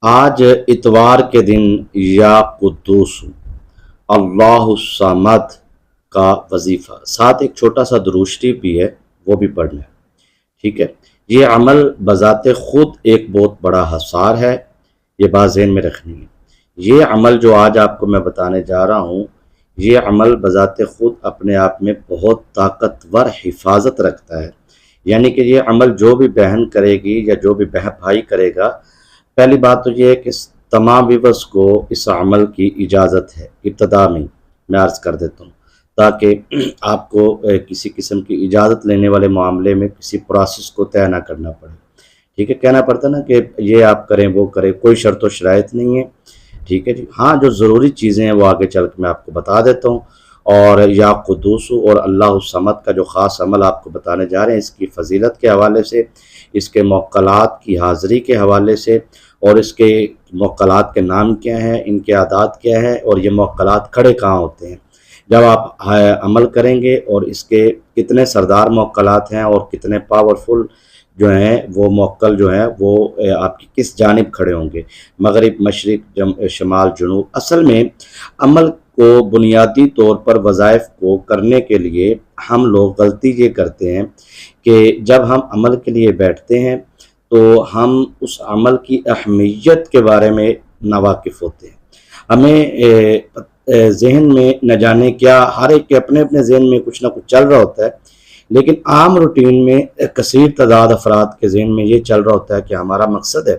آج اتوار کے دن یا قدوس اللہ الصمد کا وظیفہ، ساتھ ایک چھوٹا سا درود شریف بھی ہے، وہ بھی پڑھنا ہے۔ ٹھیک ہے، یہ عمل بذات خود ایک بہت بڑا حصار ہے، یہ بات ذہن میں رکھنی ہے۔ یہ عمل جو آج آپ کو میں بتانے جا رہا ہوں، یہ عمل بذات خود اپنے آپ میں بہت طاقتور حفاظت رکھتا ہے۔ یعنی کہ یہ عمل جو بھی بہن کرے گی یا جو بھی بھائی کرے گا، پہلی بات تو یہ ہے کہ تمام ویورز کو اس عمل کی اجازت ہے۔ ابتدا میں عرض کر دیتا ہوں تاکہ آپ کو کسی قسم کی اجازت لینے والے معاملے میں کسی پروسیس کو طے نہ کرنا پڑے۔ ٹھیک ہے، کہنا پڑتا نا کہ یہ آپ کریں وہ کریں، کوئی شرط و شرائط نہیں ہے۔ ٹھیک ہے جی، ہاں جو ضروری چیزیں ہیں وہ آگے چل کے میں آپ کو بتا دیتا ہوں۔ اور یا قدوس اور اللہ الصمد کا جو خاص عمل آپ کو بتانے جا رہے ہیں، اس کی فضیلت کے حوالے سے، اس کے موکلات کی حاضری کے حوالے سے، اور اس کے موکلات کے نام کیا ہیں، ان کے اعداد کیا ہیں، اور یہ موکلات کھڑے کہاں ہوتے ہیں جب آپ عمل کریں گے، اور اس کے کتنے سردار موکلات ہیں اور کتنے پاورفل جو ہیں وہ موکل جو ہیں وہ آپ کی کس جانب کھڑے ہوں گے، مغرب، مشرق، شمال، جنوب۔ اصل میں عمل کو بنیادی طور پر وظائف کو کرنے کے لیے ہم لوگ غلطی یہ کرتے ہیں کہ جب ہم عمل کے لیے بیٹھتے ہیں تو ہم اس عمل کی اہمیت کے بارے میں ناواقف ہوتے ہیں۔ ہمیں ذہن میں نہ جانے کیا، ہر ایک کے اپنے اپنے ذہن میں کچھ نہ کچھ چل رہا ہوتا ہے، لیکن عام روٹین میں کثیر تعداد افراد کے ذہن میں یہ چل رہا ہوتا ہے کہ ہمارا مقصد ہے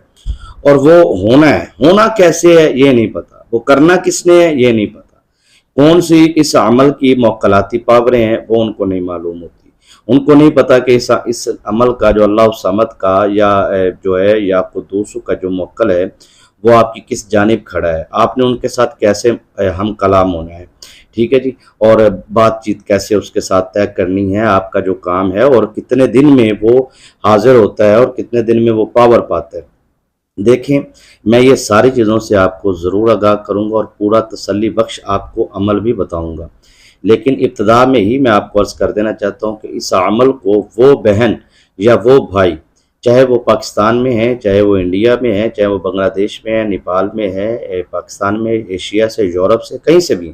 اور وہ ہونا ہے۔ ہونا کیسے ہے یہ نہیں پتا، وہ کرنا کس نے ہے یہ نہیں پتا، کون سی اس عمل کی موکلاتی پاوریں ہیں وہ ان کو نہیں معلوم ہوتی۔ ان کو نہیں پتا کہ اس عمل کا جو اللہ الصمد کا یا جو ہے یا قدوس کا جو موکل ہے وہ آپ کی کس جانب کھڑا ہے، آپ نے ان کے ساتھ کیسے ہم کلام ہونا ہے۔ ٹھیک ہے جی، اور بات چیت کیسے اس کے ساتھ طے کرنی ہے، آپ کا جو کام ہے، اور کتنے دن میں وہ حاضر ہوتا ہے اور کتنے دن میں وہ پاور پاتا ہے۔ دیکھیں، میں یہ ساری چیزوں سے آپ کو ضرور آگاہ کروں گا اور پورا تسلی بخش آپ کو عمل بھی بتاؤں گا، لیکن ابتدا میں ہی میں آپ کو عرض کر دینا چاہتا ہوں کہ اس عمل کو وہ بہن یا وہ بھائی، چاہے وہ پاکستان میں ہیں، چاہے وہ انڈیا میں ہیں، چاہے وہ بنگلہ دیش میں ہے، نیپال میں ہے، پاکستان میں، ایشیا سے، یورپ سے، کہیں سے بھی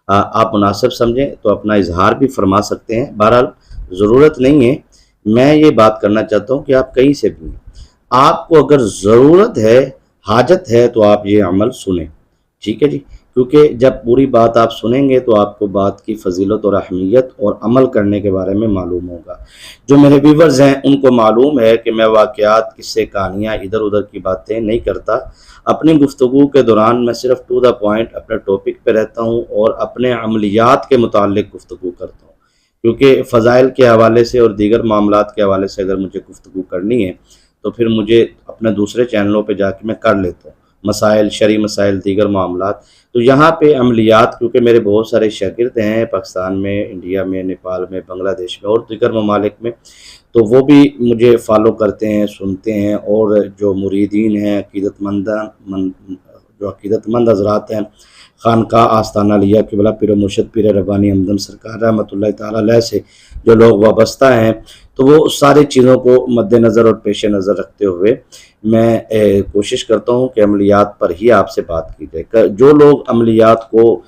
آپ مناسب سمجھیں تو اپنا اظہار بھی فرما سکتے ہیں۔ بہرحال ضرورت نہیں ہے، میں یہ بات کرنا چاہتا ہوں کہ آپ کہیں سے بھی ہیں، آپ کو اگر ضرورت ہے، حاجت ہے، تو آپ یہ عمل سنیں۔ ٹھیک ہے جی، کیونکہ جب پوری بات آپ سنیں گے تو آپ کو بات کی فضیلت اور اہمیت اور عمل کرنے کے بارے میں معلوم ہوگا۔ جو میرے ویورز ہیں ان کو معلوم ہے کہ میں واقعات، قصے، کہانیاں، ادھر ادھر کی باتیں نہیں کرتا۔ اپنی گفتگو کے دوران میں صرف ٹو دا پوائنٹ اپنے ٹاپک پہ رہتا ہوں اور اپنے عملیات کے متعلق گفتگو کرتا ہوں، کیونکہ فضائل کے حوالے سے اور دیگر معاملات کے حوالے سے اگر مجھے گفتگو کرنی ہے تو پھر مجھے اپنے دوسرے چینلوں پہ جا کے میں کر لیتا ہوں، مسائل، شرعی مسائل، دیگر معاملات۔ تو یہاں پہ عملیات، کیونکہ میرے بہت سارے شاگرد ہیں پاکستان میں، انڈیا میں، نیپال میں، بنگلہ دیش میں اور دیگر ممالک میں، تو وہ بھی مجھے فالو کرتے ہیں، سنتے ہیں، اور جو مریدین ہیں، جو عقیدت مند حضرات ہیں، خانقاہ آستانہ علیہ قبلہ پیر و مرشد پیر ربانی ہمدم سرکار رحمۃ اللہ تعالیٰ علیہ سے جو لوگ وابستہ ہیں، تو وہ ساری چیزوں کو مد نظر اور پیش نظر رکھتے ہوئے میں کوشش کرتا ہوں کہ عملیات پر ہی آپ سے بات کی جائے۔ جو لوگ عملیات کو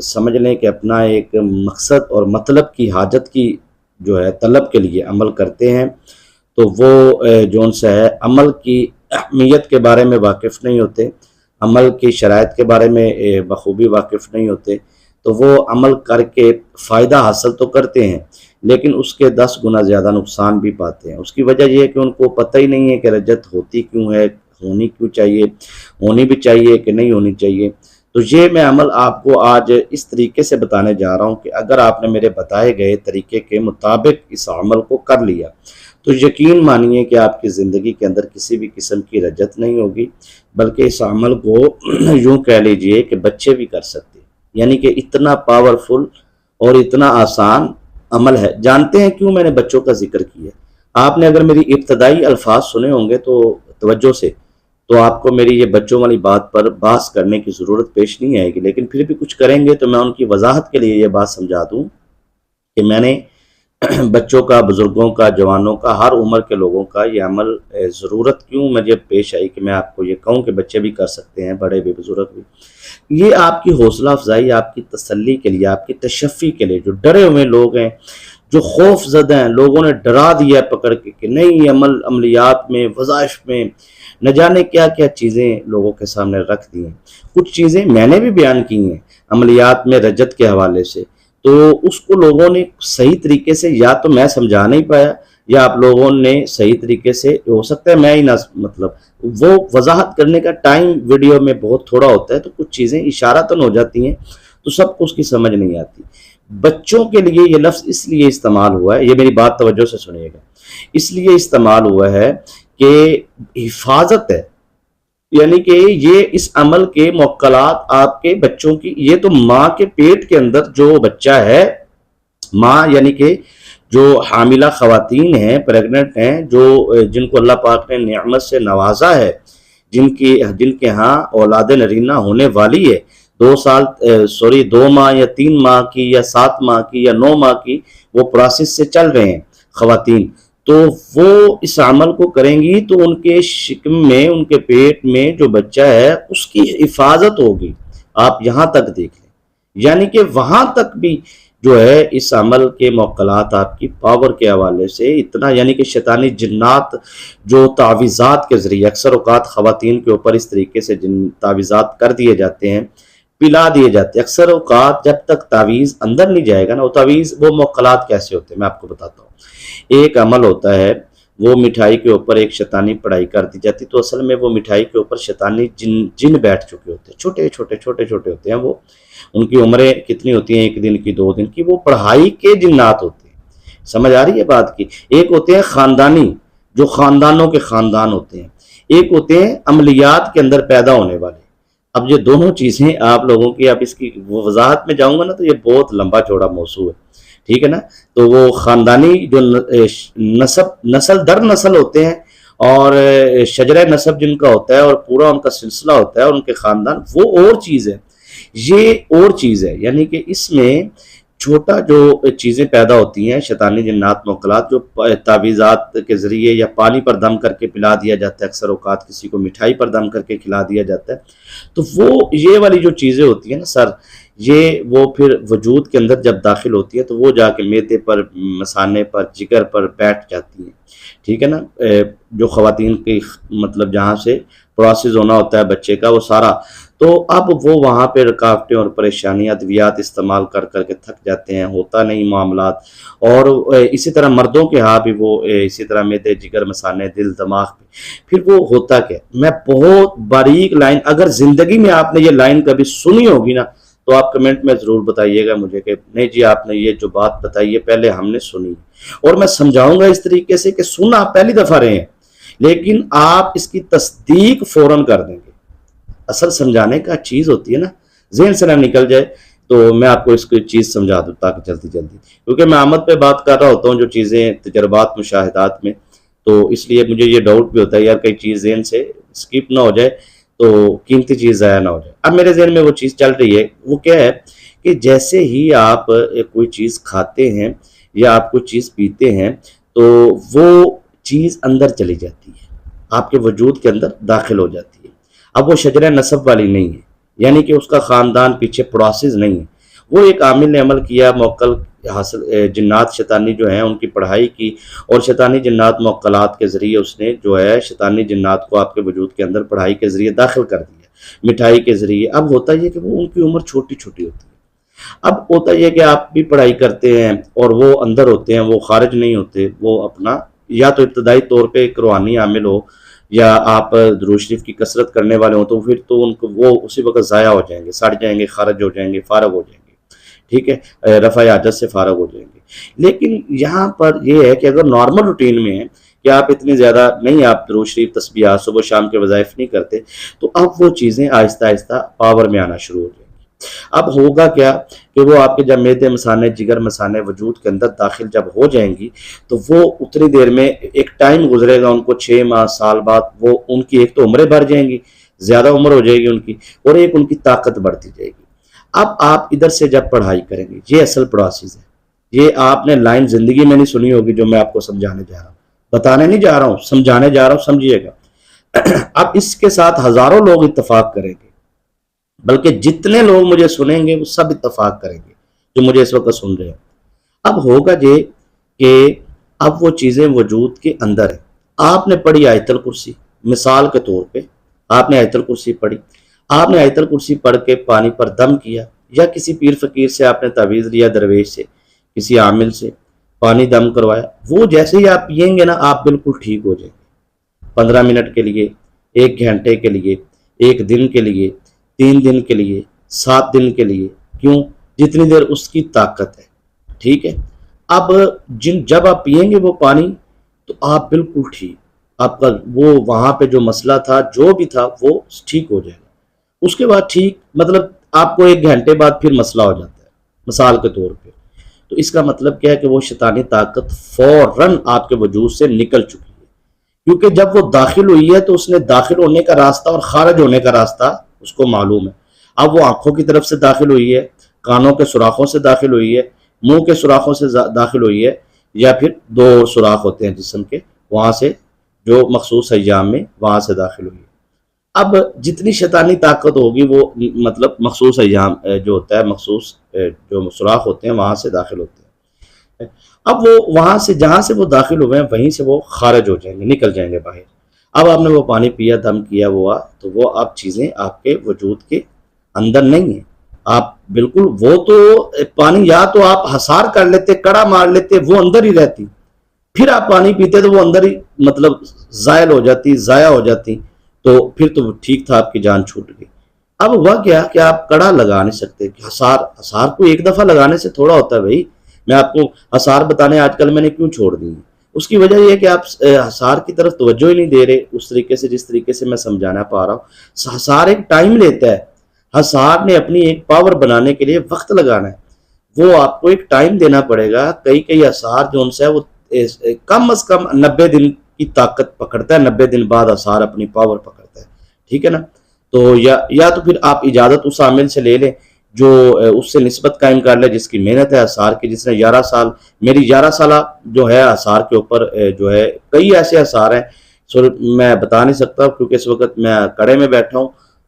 سمجھ لیں کہ اپنا ایک مقصد اور مطلب کی حاجت کی جو ہے طلب کے لیے عمل کرتے ہیں، تو وہ جو ان سے ہے عمل کی اہمیت کے بارے میں واقف نہیں ہوتے، عمل کی شرائط کے بارے میں بخوبی واقف نہیں ہوتے، تو وہ عمل کر کے فائدہ حاصل تو کرتے ہیں لیکن اس کے 10 گنا زیادہ نقصان بھی پاتے ہیں۔ اس کی وجہ یہ ہے کہ ان کو پتہ ہی نہیں ہے کہ رجت ہوتی کیوں ہے، ہونی کیوں چاہیے، ہونی بھی چاہیے کہ نہیں ہونی چاہیے۔ تو یہ میں عمل آپ کو آج اس طریقے سے بتانے جا رہا ہوں کہ اگر آپ نے میرے بتائے گئے طریقے کے مطابق اس عمل کو کر لیا تو یقین مانیے کہ آپ کی زندگی کے اندر کسی بھی قسم کی رجت نہیں ہوگی، بلکہ اس عمل کو یوں کہہ لیجئے کہ بچے بھی کر سکتے، یعنی کہ اتنا پاورفل اور اتنا آسان عمل ہے۔ جانتے ہیں کیوں میں نے بچوں کا ذکر کیا؟ آپ نے اگر میری ابتدائی الفاظ سنے ہوں گے تو توجہ سے، تو آپ کو میری یہ بچوں والی بات پر بحث کرنے کی ضرورت پیش نہیں آئے گی، لیکن پھر بھی کچھ کریں گے تو میں ان کی وضاحت کے لیے یہ بات سمجھا دوں کہ میں نے بچوں کا، بزرگوں کا، جوانوں کا، ہر عمر کے لوگوں کا یہ عمل ضرورت کیوں مجھے پیش آئی کہ میں آپ کو یہ کہوں کہ بچے بھی کر سکتے ہیں، بڑے بھی، بزرگ بھی. یہ آپ کی حوصلہ افزائی، آپ کی تسلی کے لیے، آپ کی تشفی کے لیے. جو ڈرے ہوئے لوگ ہیں، جو خوف زدہ ہیں، لوگوں نے ڈرا دیا پکڑ کے کہ نہیں، عملیات میں، وظائف میں نہ جانے کیا کیا چیزیں لوگوں کے سامنے رکھ دی ہیں. کچھ چیزیں میں نے بھی بیان کی ہیں عملیات میں رجت کے حوالے سے، تو اس کو لوگوں نے صحیح طریقے سے یا تو میں سمجھا نہیں پایا، یا آپ لوگوں نے صحیح طریقے سے، ہو سکتا ہے میں ہی نہ، مطلب وہ وضاحت کرنے کا ٹائم ویڈیو میں بہت تھوڑا ہوتا ہے، تو کچھ چیزیں اشارتاً ہو جاتی ہیں تو سب کو اس کی سمجھ نہیں آتی. بچوں کے لیے یہ لفظ اس لیے استعمال ہوا ہے، یہ میری بات توجہ سے سنیے گا، اس لیے استعمال ہوا ہے کہ حفاظت ہے. یعنی کہ یہ اس عمل کے موکلات آپ کے بچوں کی، یہ تو ماں کے پیٹ کے اندر جو بچہ ہے، ماں یعنی کہ جو حاملہ خواتین ہیں، پریگننٹ ہیں، جو جن کو اللہ پاک نے نعمت سے نوازا ہے، جن کے ہاں اولاد نرینہ ہونے والی ہے، 2 ماہ یا 3 ماہ کی یا 7 ماہ کی یا 9 ماہ کی وہ پروسیس سے چل رہے ہیں خواتین، تو وہ اس عمل کو کریں گی تو ان کے شکم میں، ان کے پیٹ میں جو بچہ ہے اس کی حفاظت ہوگی. آپ یہاں تک دیکھ لیں، یعنی کہ وہاں تک بھی جو ہے اس عمل کے موکلات آپ کی پاور کے حوالے سے اتنا، یعنی کہ شیطانی جنات جو تعویذات کے ذریعے، اکثر اوقات خواتین کے اوپر اس طریقے سے تعویذات کر دیے جاتے ہیں، پلا دیے جاتے ہیں. اکثر اوقات جب تک تعویذ اندر نہیں جائے گا نا، وہ موکلات کیسے ہوتے ہیں میں آپ کو بتاتا ہوں. ایک عمل ہوتا ہے، وہ مٹھائی کے اوپر ایک شیطانی پڑھائی کر دی جاتی، تو اصل میں وہ مٹھائی کے اوپر شیطانی جن بیٹھ چکے ہوتے ہیں، چھوٹے چھوٹے ہوتے ہیں. وہ ان کی عمریں کتنی ہوتی ہیں، 1 دن کی، 2 دن کی، وہ پڑھائی کے جنات ہوتے ہیں. سمجھ آ رہی ہے بات کی؟ ایک ہوتے ہیں خاندانی، جو خاندانوں کے خاندان ہوتے ہیں، ایک ہوتے ہیں عملیات کے اندر پیدا ہونے والے. اب یہ دونوں چیزیں آپ لوگوں کی، اب اس کی وضاحت میں جاؤں گا نا تو یہ بہت لمبا چوڑا موضوع ہے، ٹھیک ہے نا. تو وہ خاندانی جو نسل در نسل ہوتے ہیں، اور شجرہ نسب جن کا ہوتا ہے، اور پورا ان کا سلسلہ ہوتا ہے، اور ان کے خاندان، وہ اور چیز ہے، یہ اور چیز ہے. یعنی کہ اس میں چھوٹا جو چیزیں پیدا ہوتی ہیں، شیطانی جنات موکلات، جو تعویذات کے ذریعے یا پانی پر دم کر کے پلا دیا جاتا ہے، اکثر اوقات کسی کو مٹھائی پر دم کر کے کھلا دیا جاتا ہے، تو وہ یہ والی جو چیزیں ہوتی ہیں نا یہ وہ پھر وجود کے اندر جب داخل ہوتی ہے تو وہ جا کے معدے پر، مثانے پر، جگر پر بیٹھ جاتی ہیں، ٹھیک ہے نا. جو خواتین کی مطلب جہاں سے پروسیس ہونا ہوتا ہے بچے کا، وہ سارا، تو اب وہ وہاں پہ رکاوٹیں اور پریشانیاں، ادویات استعمال کر کر کے تھک جاتے ہیں، ہوتا نہیں معاملات. اور اسی طرح مردوں کے ہاں بھی وہ اسی طرح معدے، جگر، مثانے، دل، دماغ پہ پھر وہ ہوتا کیا. میں بہت باریک لائن، اگر زندگی میں آپ نے یہ لائن کبھی سنی ہوگی نا تو آپ کمنٹ میں ضرور بتائیے گا مجھے کہ نہیں جی آپ نے یہ جو بات بتائی ہے پہلے ہم نے سنی، اور میں سمجھاؤں گا اس طریقے سے کہ سنا پہلی دفعہ رہے ہیں، لیکن آپ اس کی تصدیق فوراً کر دیں گے. اصل سمجھانے کا چیز ہوتی ہے نا، ذہن سے نہ نکل جائے. تو میں آپ کو اس کی چیز سمجھا دوں تاکہ جلدی کیونکہ میں آمد پہ بات کر رہا ہوتا ہوں جو چیزیں تجربات، مشاہدات میں، تو اس لیے مجھے یہ ڈاؤٹ بھی ہوتا ہے یار کئی چیز ذہن سے اسکپ نہ ہو جائے تو قیمتی چیز ضائع نہ ہو جائے. اب میرے ذہن میں وہ چیز چل رہی ہے، وہ کیا ہے کہ جیسے ہی آپ کوئی چیز کھاتے ہیں یا آپ کوئی چیز پیتے ہیں تو وہ چیز اندر چلی جاتی ہے، آپ کے وجود کے اندر داخل ہو جاتی ہے. اب وہ شجرہ نسب والی نہیں ہے، یعنی کہ اس کا خاندان پیچھے پروسیس نہیں ہے. وہ ایک عامل نے عمل کیا، موکل حاصل، جنات شیطانی جو ہیں ان کی پڑھائی کی، اور شیطانی جنات موکلات کے ذریعے اس نے جو ہے شیطانی جنات کو آپ کے وجود کے اندر پڑھائی کے ذریعے داخل کر دیا، مٹھائی کے ذریعے. اب ہوتا یہ کہ وہ ان کی عمر چھوٹی چھوٹی ہوتی ہے. اب ہوتا یہ کہ آپ بھی پڑھائی کرتے ہیں اور وہ اندر ہوتے ہیں، وہ خارج نہیں ہوتے. وہ اپنا یا تو ابتدائی طور پہ ایک روحانی عامل ہو، یا آپ درود شریف کی کثرت کرنے والے ہوں، تو پھر تو ان کو وہ اسی وقت ضائع ہو جائیں گے، سڑ جائیں گے، خارج ہو جائیں گے، فارغ ہو جائیں گے، ٹھیک ہے، رفع حاجت سے فارغ ہو جائیں گے. لیکن یہاں پر یہ ہے کہ اگر نارمل روٹین میں ہے کہ آپ اتنی زیادہ نہیں، آپ درود شریف، تسبیحات صبح شام کے وظائف نہیں کرتے، تو اب وہ چیزیں آہستہ آہستہ پاور میں آنا شروع ہو جائیں گی. اب ہوگا کیا کہ وہ آپ کے جب معدے، مثانے، جگر، مثانے وجود کے اندر داخل جب ہو جائیں گی تو وہ اتنی دیر میں ایک ٹائم گزرے گا، ان کو 6 ماہ، سال بعد وہ ان کی ایک تو عمریں بڑھ جائیں گی، زیادہ عمر ہو جائے گی ان کی، اور ایک ان کی طاقت بڑھتی جائے گی. اب آپ ادھر سے جب پڑھائی کریں گے، یہ اصل پروسیس ہے. یہ آپ نے لائن زندگی میں نہیں سنی ہوگی جو میں آپ کو سمجھانے جا رہا ہوں، بتانے نہیں جا رہا ہوں، سمجھانے جا رہا ہوں، سمجھیے گا۔ اب اس کے ساتھ ہزاروں لوگ اتفاق کریں گے، بلکہ جتنے لوگ مجھے سنیں گے وہ سب اتفاق کریں گے جو مجھے اس وقت سن رہے ہیں۔ اب ہوگا یہ کہ اب وہ چیزیں وجود کے اندر ہیں۔ آپ نے پڑھی آیت الکرسی، مثال کے طور پہ آپ نے آیت الکرسی پڑھی، آپ نے آیت الکرسی پڑھ کے پانی پر دم کیا، یا کسی پیر فقیر سے آپ نے تعویذ لیا، درویش سے، کسی عامل سے پانی دم کروایا، وہ جیسے ہی آپ پئیں گے نا آپ بالکل ٹھیک ہو جائیں گے۔ 15 منٹ کے لیے، 1 گھنٹے کے لیے، 1 دن کے لیے، 3 دن کے لیے، 7 دن کے لیے، کیوں؟ جتنی دیر اس کی طاقت ہے، ٹھیک ہے۔ اب جب آپ پئیں گے وہ پانی تو آپ بالکل ٹھیک، آپ کا وہ وہاں پہ جو مسئلہ تھا جو بھی تھا وہ ٹھیک ہو جائے گا۔ اس کے بعد ٹھیک مطلب آپ کو 1 گھنٹے بعد پھر مسئلہ ہو جاتا ہے، مثال کے طور پہ۔ تو اس کا مطلب کیا ہے کہ وہ شیطانی طاقت فوراً آپ کے وجود سے نکل چکی ہے، کیونکہ جب وہ داخل ہوئی ہے تو اس نے داخل ہونے کا راستہ اور خارج ہونے کا راستہ اس کو معلوم ہے۔ اب وہ آنکھوں کی طرف سے داخل ہوئی ہے، کانوں کے سوراخوں سے داخل ہوئی ہے، منہ کے سوراخوں سے داخل ہوئی ہے، یا پھر 2 سوراخ ہوتے ہیں جسم کے، وہاں سے جو مخصوص ایام میں وہاں سے داخل ہوئی ہے۔ اب جتنی شیطانی طاقت ہوگی وہ مطلب مخصوص ایام جو ہوتا ہے، مخصوص جو سوراخ ہوتے ہیں وہاں سے داخل ہوتے ہیں۔ اب وہ وہاں سے جہاں سے وہ داخل ہوئے ہیں وہیں سے وہ خارج ہو جائیں گے، نکل جائیں گے باہر۔ اب آپ نے وہ پانی پیا، دم کیا، تو وہ اب چیزیں آپ کے وجود کے اندر نہیں ہیں۔ آپ بالکل وہ تو پانی یا تو آپ حسار کر لیتے، کڑا مار لیتے، وہ اندر ہی رہتی، پھر آپ پانی پیتے تو وہ اندر ہی مطلب زائل ہو جاتی، ضائع ہو جاتی، تو پھر تو ٹھیک تھا، آپ کی جان چھوٹ گئی۔ اب ہوا کیا کہ آپ کڑا لگا نہیں سکتے، کہ حسار کو 1 دفعہ لگانے سے تھوڑا ہوتا ہے بھائی۔ میں آپ کو حسار بتانے آج کل میں نے کیوں چھوڑ دی، اس کی وجہ یہ ہے کہ آپ حسار کی طرف توجہ ہی نہیں دے رہے اس طریقے سے جس طریقے سے میں سمجھانا پا رہا ہوں۔ حسار ایک ٹائم لیتا ہے، حسار نے اپنی ایک پاور بنانے کے لیے وقت لگانا ہے، وہ آپ کو ایک ٹائم دینا پڑے گا۔ کئی حسار جو ان سے ہے وہ کم از کم 90 دن کی طاقت پکڑتا ہے، 90 دن بعد حسار اپنی پاور پکڑتا ہے، ٹھیک ہے نا۔ تو یا تو پھر آپ اجازت اس عامل سے لے لیں جو اس سے نسبت قائم کر لے، جس کی محنت ہے حسار کی، جس نے 11 سال، میری 11 سالہ جو ہے حسار کے اوپر جو ہے کئی ایسے حسار ہیں، میں بتا نہیں سکتا کیونکہ اس وقت میں کڑے میں بیٹھا ہوں،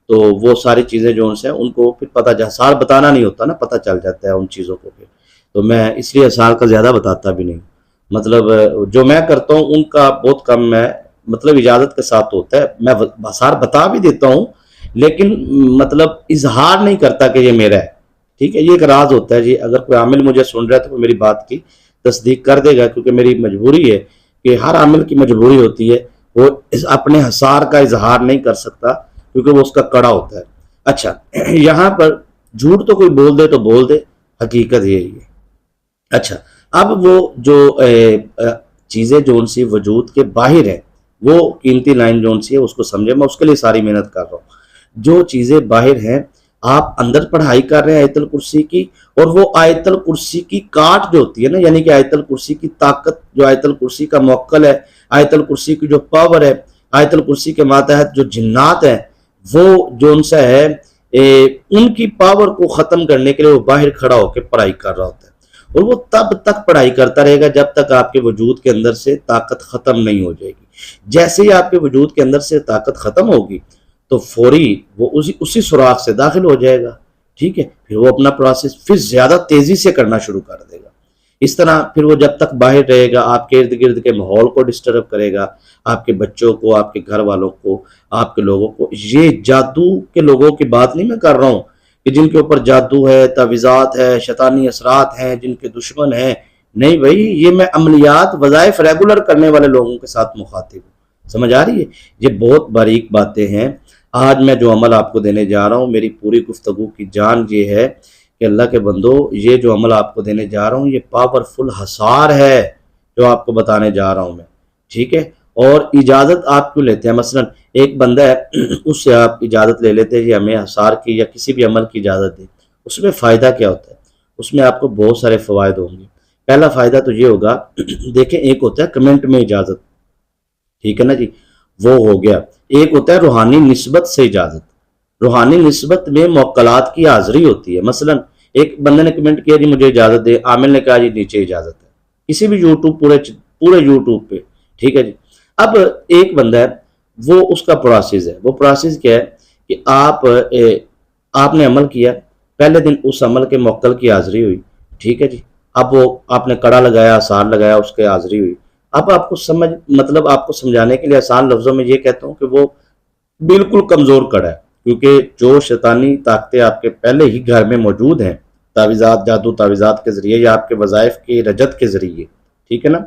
تو وہ ساری چیزیں جو ان سے ہیں ان کو پھر پتہ حسار بتانا نہیں ہوتا نا، پتہ چل جاتا ہے ان چیزوں کو پھر، تو میں اس لیے حسار کا زیادہ بتاتا بھی نہیں، مطلب جو میں کرتا ہوں ان کا بہت کم میں مطلب اجازت کے ساتھ ہوتا ہے۔ میں حسار بتا بھی دیتا ہوں لیکن مطلب اظہار نہیں کرتا کہ یہ میرا ہے، ٹھیک ہے، یہ ایک راز ہوتا ہے جی۔ اگر کوئی عامل مجھے سن رہا ہے تو وہ میری بات کی تصدیق کر دے گا، کیونکہ میری مجبوری ہے، کہ ہر عامل کی مجبوری ہوتی ہے، وہ اپنے حسار کا اظہار نہیں کر سکتا کیونکہ وہ اس کا کڑا ہوتا ہے۔ اچھا، یہاں پر جھوٹ تو کوئی بول دے تو بول دے، حقیقت یہی ہے۔ اچھا، اب وہ جو چیزیں جو ان سی وجود کے باہر ہیں، وہ قیمتی لائن جو ان سی ہے اس کو سمجھے، میں اس کے لیے ساری محنت کر رہا ہوں۔ جو چیزیں باہر ہیں، آپ اندر پڑھائی کر رہے ہیں آیت الکرسی کی، اور وہ آیت الکرسی کی کاٹ جو ہوتی ہے نا، یعنی کہ آیت الکرسی کی طاقت، جو آیت الکرسی کا موکل ہے، آیت الکرسی کی جو پاور ہے، آیت الکرسی کے ماتحت جو جنات ہیں، وہ جو ان سے ہے ان کی پاور کو ختم کرنے کے لیے وہ باہر کھڑا ہو کے پڑھائی کر رہا ہوتا ہے، اور وہ تب تک پڑھائی کرتا رہے گا جب تک آپ کے وجود کے اندر سے طاقت ختم نہیں ہو جائے گی۔ جیسے ہی آپ کے وجود کے اندر سے طاقت ختم ہوگی تو فوری وہ اسی سوراخ سے داخل ہو جائے گا، ٹھیک ہے، پھر وہ اپنا پروسیس پھر زیادہ تیزی سے کرنا شروع کر دے گا۔ اس طرح پھر وہ جب تک باہر رہے گا آپ کے ارد گرد کے ماحول کو ڈسٹرب کرے گا، آپ کے بچوں کو، آپ کے گھر والوں کو، آپ کے لوگوں کو۔ یہ جادو کے لوگوں کی بات نہیں میں کر رہا ہوں کہ جن کے اوپر جادو ہے، تعویذات ہے، شیطانی اثرات ہیں، جن کے دشمن ہیں، نہیں بھائی، یہ میں عملیات وظائف ریگولر کرنے والے لوگوں کے ساتھ مخاطب ہوں، سمجھ آ رہی ہے؟ یہ بہت باریک باتیں ہیں۔ آج میں جو عمل آپ کو دینے جا رہا ہوں، میری پوری گفتگو کی جان یہ ہے کہ اللہ کے بندو، یہ جو عمل آپ کو دینے جا رہا ہوں یہ پاورفل حسار ہے جو آپ کو بتانے جا رہا ہوں میں، ٹھیک ہے۔ اور اجازت آپ کیوں لیتے ہیں؟ مثلا ایک بندہ ہے، اس سے آپ اجازت لے لیتے ہیں کہ ہمیں حسار کی یا کسی بھی عمل کی اجازت دیں، اس میں فائدہ کیا ہوتا ہے؟ اس میں آپ کو بہت سارے فوائد ہوں گے۔ پہلا فائدہ تو یہ ہوگا، دیکھیں ایک ہوتا ہے کمنٹ میں اجازت، ٹھیک ہے نا جی، وہ ہو گیا۔ ایک ہوتا ہے روحانی نسبت سے اجازت۔ روحانی نسبت میں موکلات کی حاضری ہوتی ہے۔ مثلا ایک بندے نے کمنٹ کیا جی مجھے اجازت دے، عامل نے کہا جی نیچے اجازت ہے، کسی بھی یوٹیوب پورے یوٹیوب پہ، ٹھیک ہے جی۔ اب ایک بندہ ہے، وہ اس کا پروسیس ہے، وہ پروسیس کیا ہے کہ آپ نے عمل کیا، پہلے دن اس عمل کے موکل کی حاضری ہوئی، ٹھیک ہے جی۔ اب وہ آپ نے کڑا لگایا، آسان لگایا، اس کے حاضری ہوئی۔ اب آپ کو آپ کو سمجھانے کے لیے آسان لفظوں میں یہ کہتا ہوں کہ وہ بالکل کمزور کڑا ہے، کیونکہ جو شیطانی طاقتیں آپ کے پہلے ہی گھر میں موجود ہیں، تعویذات، جادو تعویذات کے ذریعے یا آپ کے وظائف کی رجت کے ذریعے، ٹھیک ہے نا،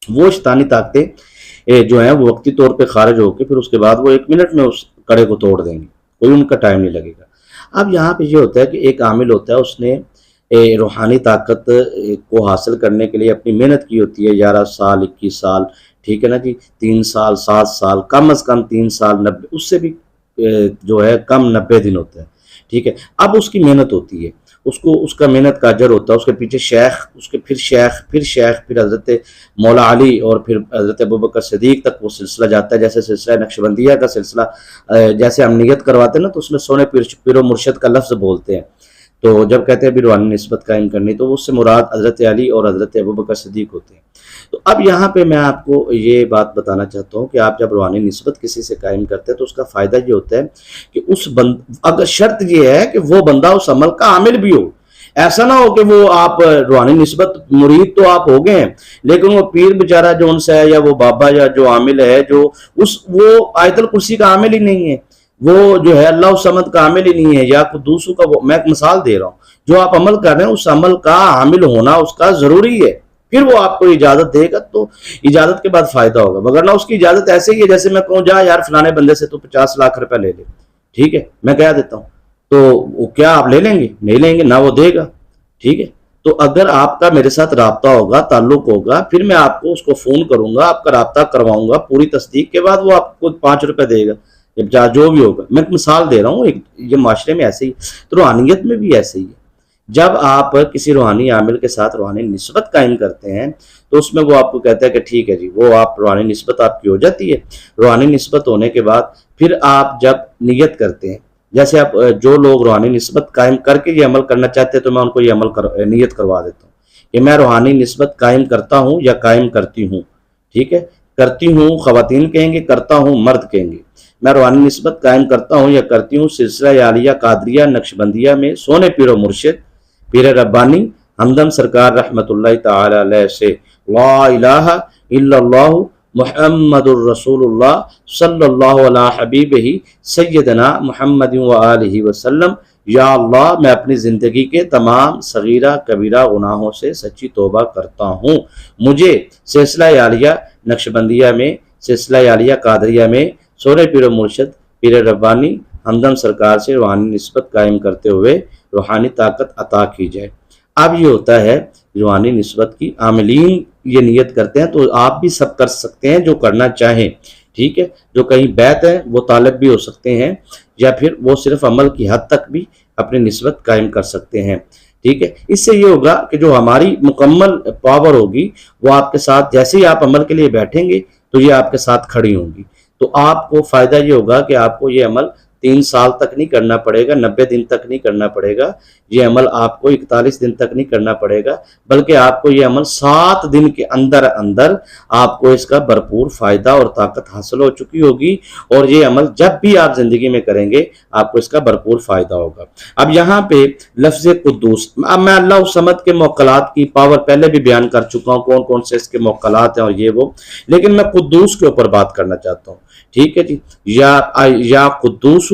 وہ شیطانی طاقتیں جو ہیں وہ وقتی طور پہ خارج ہو کے پھر اس کے بعد وہ 1 منٹ میں اس کڑے کو توڑ دیں گے، کوئی ان کا ٹائم نہیں لگے گا۔ اب یہاں پہ یہ ہوتا ہے کہ ایک عامل ہوتا ہے، اس نے روحانی طاقت کو حاصل کرنے کے لیے اپنی محنت کی ہوتی ہے، 11 سال 21 سال، ٹھیک ہے نا جی، 3 سال 7 سال، کم از کم 3 سال 90، اس سے بھی جو ہے کم 90 دن ہوتا ہے، ٹھیک ہے۔ اب اس کی محنت ہوتی ہے، اس کا محنت کا اجر ہوتا ہے، اس کے پیچھے شیخ، اس کے پھر شیخ، پھر حضرت مولا علی اور پھر حضرت ابوبکر صدیق تک وہ سلسلہ جاتا ہے، جیسے سلسلہ نقشبندیہ کا سلسلہ، جیسے ہم نیت کرواتے ہیں نا تو اس میں سونے پیر و مرشد کا لفظ بولتے ہیں، تو جب کہتے ہیں بھی روحانی نسبت قائم کرنی تو اس سے مراد حضرت علی اور حضرت ابوبکر صدیق ہوتے ہیں۔ تو اب یہاں پہ میں آپ کو یہ بات بتانا چاہتا ہوں کہ آپ جب روحانی نسبت کسی سے قائم کرتے ہیں تو اس کا فائدہ یہ ہوتا ہے کہ اگر شرط یہ ہے کہ وہ بندہ اس عمل کا عامل بھی ہو، ایسا نہ ہو کہ وہ آپ روحانی نسبت مرید تو آپ ہو گئے ہیں لیکن وہ پیر بیچارہ جو ان سے ہے یا وہ بابا یا جو عامل ہے جو وہ آیت الکرسی کا عامل ہی نہیں ہے، وہ جو ہے اللہ الصمد کا عامل ہی نہیں ہے، یا قدوس کا، وہ میں ایک مثال دے رہا ہوں، جو آپ عمل کر رہے ہیں اس عمل کا عامل ہونا اس کا ضروری ہے، پھر وہ آپ کو اجازت دے گا تو اجازت کے بعد فائدہ ہوگا، وگرنہ اس کی اجازت ایسے ہی ہے جیسے میں کہوں جا یار فلانے بندے سے تو 50 لاکھ روپے لے لے، ٹھیک ہے، میں کہہ دیتا ہوں تو وہ کیا آپ لے لیں گے؟ نہیں لیں گے، نہ وہ دے گا، ٹھیک ہے۔ تو اگر آپ کا میرے ساتھ رابطہ ہوگا، تعلق ہوگا، پھر میں آپ کو اس کو فون کروں گا، آپ کا رابطہ کرواؤں گا، پوری تصدیق کے بعد وہ آپ کو 5 روپے دے گا، جو بھی ہوگا۔ میں ایک مثال دے رہا ہوں، یہ معاشرے میں ایسے ہی، تو روحانیت میں بھی ایسے ہی ہے۔ جب آپ کسی روحانی عامل کے ساتھ روحانی نسبت قائم کرتے ہیں تو اس میں وہ آپ کو کہتا ہے کہ ٹھیک ہے جی، وہ آپ روحانی نسبت آپ کی ہو جاتی ہے۔ روحانی نسبت ہونے کے بعد پھر آپ جب نیت کرتے ہیں، جیسے آپ جو لوگ روحانی نسبت قائم کر کے یہ عمل کرنا چاہتے ہیں تو میں ان کو یہ نیت کروا دیتا ہوں کہ میں روحانی نسبت قائم کرتا ہوں یا قائم کرتی ہوں، ٹھیک ہے، کرتی ہوں خواتین کہیں گے، کرتا ہوں مرد کہیں گے، میں روحانی نسبت قائم کرتا ہوں یا کرتی ہوں سلسلہ عالیہ قادریہ نقشبندیہ میں سونے پیر و مرشد پیر ربانی ہمدم سرکار رحمت اللہ تعالی علیہ سے لا الہ الا اللہ محمد الرسول اللہ صلی اللہ علیہ حبیبہ سیدنا محمد وآلہ وسلم۔ یا اللہ میں اپنی زندگی کے تمام صغیرہ کبیرہ گناہوں سے سچی توبہ کرتا ہوں، مجھے سلسلہ عالیہ نقشبندیہ میں، سلسلہ عالیہ قادریہ میں سونے پیر و مرشد پیر ربانی ہمدم سرکار سے روحانی نسبت قائم کرتے ہوئے روحانی طاقت عطا کی جائے۔ اب یہ ہوتا ہے روحانی نسبت کی عاملین یہ نیت کرتے ہیں، تو آپ بھی سب کر سکتے ہیں جو کرنا چاہیں، ٹھیک ہے، جو کہیں بیت ہے وہ طالب بھی ہو سکتے ہیں یا پھر وہ صرف عمل کی حد تک بھی اپنی نسبت قائم کر سکتے ہیں، ٹھیک ہے۔ اس سے یہ ہوگا کہ جو ہماری مکمل پاور ہوگی وہ آپ کے ساتھ، جیسے ہی آپ عمل کے لیے بیٹھیں گے تو یہ آپ کے ساتھ کھڑی ہوں گی، تو آپ کو فائدہ یہ ہوگا کہ آپ کو یہ عمل 3 سال تک نہیں کرنا پڑے گا، 90 دن تک نہیں کرنا پڑے گا، یہ عمل آپ کو 41 دن تک نہیں کرنا پڑے گا، بلکہ آپ کو یہ عمل 7 دن کے اندر آپ کو اس کا بھرپور فائدہ اور طاقت حاصل ہو چکی ہوگی، اور یہ عمل جب بھی آپ زندگی میں کریں گے آپ کو اس کا بھرپور فائدہ ہوگا۔ اب یہاں پہ لفظ قدوس، اب میں اللہ الصمد کے موکلات کی پاور پہلے بھی بیان کر چکا ہوں، کون کون سے اس کے موکلات ہیں اور یہ وہ، لیکن میں قدوس کے اوپر بات کرنا چاہتا ہوں، ٹھیک ہے جی۔ یا قدوس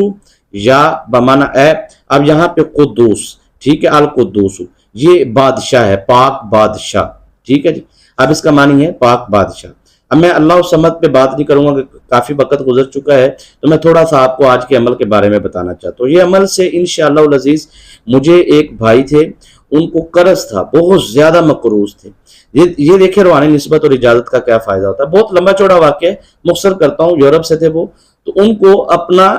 یا بمعنی اے، اب یہاں پہ قدوس، ٹھیک ہے، القدوس یہ بادشاہ ہے، پاک بادشاہ، ٹھیک ہے جی۔ اب اس کا معنی ہے پاک بادشاہ۔ اب میں اللہ الصمد پہ بات نہیں کروں گا کہ کافی وقت گزر چکا ہے، تو میں تھوڑا سا آپ کو آج کے عمل کے بارے میں بتانا چاہتا ہوں۔ یہ عمل سے انشاءاللہ العزیز، مجھے ایک بھائی تھے، ان کو قرض تھا، بہت زیادہ مقروض تھے۔ یہ دیکھیں روحانی نسبت اور اجازت کا کیا فائدہ ہوتا ہے، بہت لمبا چوڑا واقعہ ہے، مختصر کرتا ہوں۔ یورپ سے تھے وہ، تو ان کو اپنا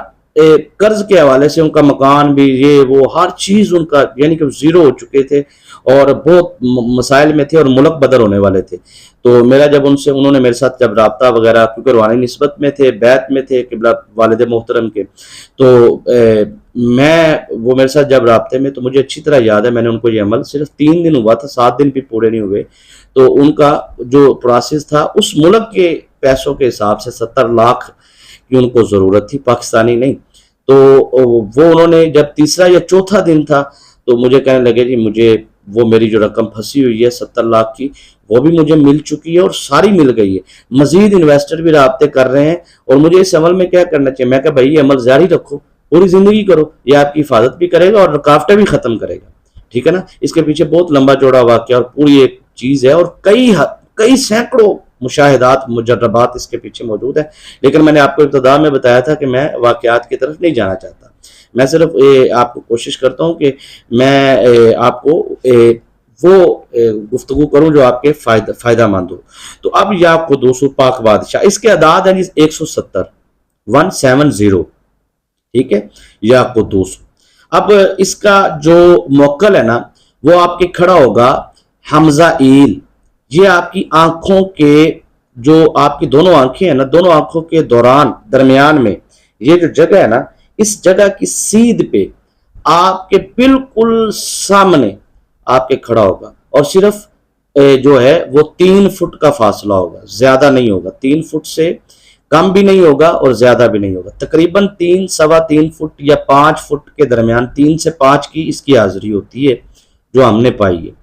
قرض کے حوالے سے ان کا مکان بھی، یہ وہ ہر چیز ان کا یعنی کہ زیرو ہو چکے تھے اور بہت مسائل میں تھے اور ملک بدر ہونے والے تھے۔ تو میرا جب انہوں نے میرے ساتھ جب رابطہ وغیرہ، کیونکہ روحانی نسبت میں تھے، بیت میں تھے قبلہ والد محترم کے، تو میں وہ میرے ساتھ جب رابطے میں، تو مجھے اچھی طرح یاد ہے میں نے ان کو یہ عمل صرف 3 دن ہوا تھا، 7 دن بھی پورے نہیں ہوئے، تو ان کا جو پروسیس تھا اس ملک کے پیسوں کے حساب سے 70 لاکھ کی ان کو ضرورت تھی، پاکستانی نہیں، تو وہ انہوں نے جب تیسرا یا چوتھا دن تھا تو مجھے کہنے لگے جی مجھے وہ میری جو رقم پھنسی ہوئی ہے 70 لاکھ کی وہ بھی مجھے مل چکی ہے اور ساری مل گئی ہے، مزید انویسٹر بھی رابطے کر رہے ہیں اور مجھے اس عمل میں کیا کرنا چاہیے؟ میں کہا بھائی یہ عمل جاری رکھو، پوری زندگی کرو، یہ آپ کی حفاظت بھی کرے گا اور رکاوٹیں بھی ختم کرے گا، ٹھیک ہے نا؟ اس کے پیچھے بہت لمبا چوڑا واقعہ اور پوری ایک چیز ہے اور کئی سینکڑوں مشاہدات مجربات اس کے پیچھے موجود ہیں، لیکن میں نے آپ کو ابتدا میں بتایا تھا کہ میں واقعات کی طرف نہیں جانا چاہتا، میں صرف آپ کو کوشش کرتا ہوں کہ میں آپ کو وہ گفتگو کروں جو آپ کے فائدہ مند ہو۔ تو اب یا قدوس پاک بادشاہ، اس کے اعداد ہیں 170 170، ٹھیک ہے، یا قدوس۔ اب اس کا جو موکل ہے نا وہ آپ کے کھڑا ہوگا حمزہ ایل، یہ آپ کی آنکھوں کے جو آپ کی دونوں آنکھیں ہیں نا، دونوں آنکھوں کے درمیان میں یہ جو جگہ ہے نا، اس جگہ کی سیدھ پہ آپ کے بالکل سامنے آپ کے کھڑا ہوگا اور صرف جو ہے وہ 3 فٹ کا فاصلہ ہوگا، زیادہ نہیں ہوگا، 3 فٹ سے کم بھی نہیں ہوگا اور زیادہ بھی نہیں ہوگا، تقریباً 3 فٹ یا 5 فٹ کے درمیان، 3 سے 5 کی اس کی حاضری ہوتی ہے جو ہم نے پائی ہے،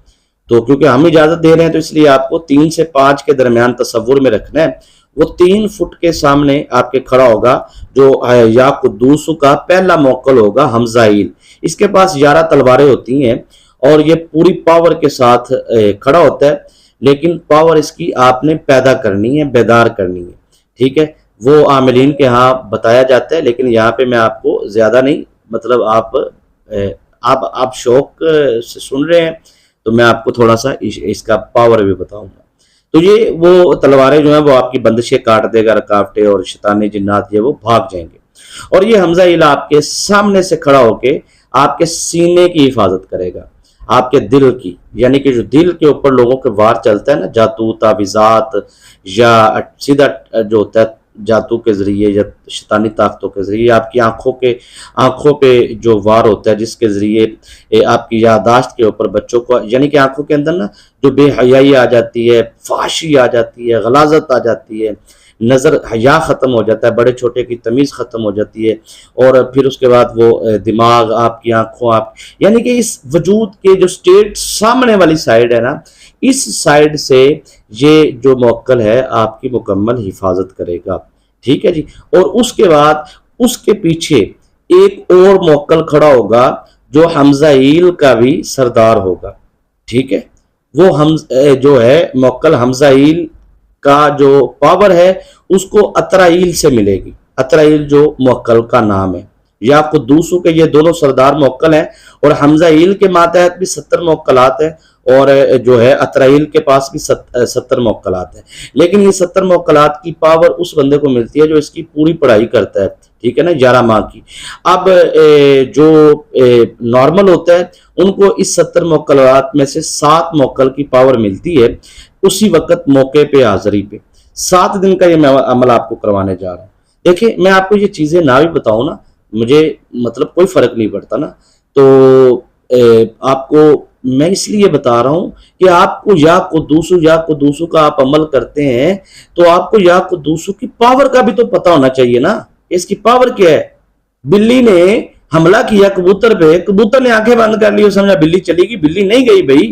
تو کیونکہ ہم اجازت دے رہے ہیں تو اس لیے آپ کو 3 سے 5 کے درمیان تصور میں رکھنا ہے۔ وہ 3 فٹ کے سامنے آپ کے کھڑا ہوگا جو یا قدوس کا پہلا موکل ہوگا حمزہ ایل، اس کے پاس 11 تلواریں ہوتی ہیں اور یہ پوری پاور کے ساتھ کھڑا ہوتا ہے، لیکن پاور اس کی آپ نے پیدا کرنی ہے، بیدار کرنی ہے، ٹھیک ہے، وہ عاملین کے ہاں بتایا جاتا ہے، لیکن یہاں پہ میں آپ کو زیادہ نہیں، مطلب آپ شوق سے سن رہے ہیں تو میں آپ کو تھوڑا سا اس کا پاور بھی بتاؤں گا۔ تو یہ وہ تلواریں جو ہیں وہ آپ کی بندشیں کاٹ دے گا، رکاوٹیں اور شیطانی جنات یہ وہ بھاگ جائیں گے، اور یہ حمزہ ایل آپ کے سامنے سے کھڑا ہو کے آپ کے سینے کی حفاظت کرے گا، آپ کے دل کی، یعنی کہ جو دل کے اوپر لوگوں کے وار چلتا ہے نا، جاتو تعویذات یا سیدھا جو ہوتا ہے جاتو کے ذریعے یا شیطانی طاقتوں کے ذریعے آپ کی آنکھوں پہ جو وار ہوتا ہے، جس کے ذریعے آپ کی یادداشت کے اوپر بچوں کو، یعنی کہ آنکھوں کے اندر نا جو بے حیائی آ جاتی ہے، فحشی آ جاتی ہے، غلاظت آ جاتی ہے، نظر حیا ختم ہو جاتا ہے، بڑے چھوٹے کی تمیز ختم ہو جاتی ہے، اور پھر اس کے بعد وہ دماغ آپ کی آنکھوں یعنی کہ اس وجود کے جو سٹیٹ سامنے والی سائیڈ ہے نا، اس سائیڈ سے یہ جو موکل ہے آپ کی مکمل حفاظت کرے گا، ٹھیک ہے جی۔ اور اس کے بعد اس کے پیچھے ایک اور موکل کھڑا ہوگا جو حمزہ ایل کا بھی سردار ہوگا، ٹھیک ہے، وہ جو ہے موکل حمزہ ایل کا جو پاور ہے اس کو اطرائیل سے ملے گی، اطرائیل جو موکل کا نام ہے، یا قدوسو کے یہ دونوں سردار موکل ہیں، اور حمزہ ایل کے ماتحت بھی 70 موکلات ہیں، اور جو ہے اطرائیل کے پاس بھی 70 موکلات ہیں، لیکن یہ 70 موکلات کی پاور اس بندے کو ملتی ہے جو اس کی پوری پڑھائی کرتا ہے، ٹھیک ہے نا، 11 ماہ کی۔ اب جو نارمل ہوتا ہے ان کو اس 70 موکلات میں سے 7 موکل کی پاور ملتی ہے اسی وقت موقع پہ، حاضری پہ۔ 7 دن کا یہ میں عمل آپ کو کروانے جا رہا ہوں۔ دیکھیں میں آپ کو یہ چیزیں نہ بھی بتاؤں نا، مجھے مطلب کوئی فرق نہیں پڑتا نا، تو آپ کو میں اس لیے بتا رہا ہوں کہ آپ کو یا قدوسو کا آپ عمل کرتے ہیں تو آپ کو یا قدوسو کی پاور کا بھی تو پتا ہونا چاہیے نا، اس کی پاور کیا ہے۔ بلی نے حملہ کیا کبوتر پہ، کبوتر نے آنکھیں بند کر لی اور سمجھا بلی چلی گئی، بلی نہیں گئی بھائی۔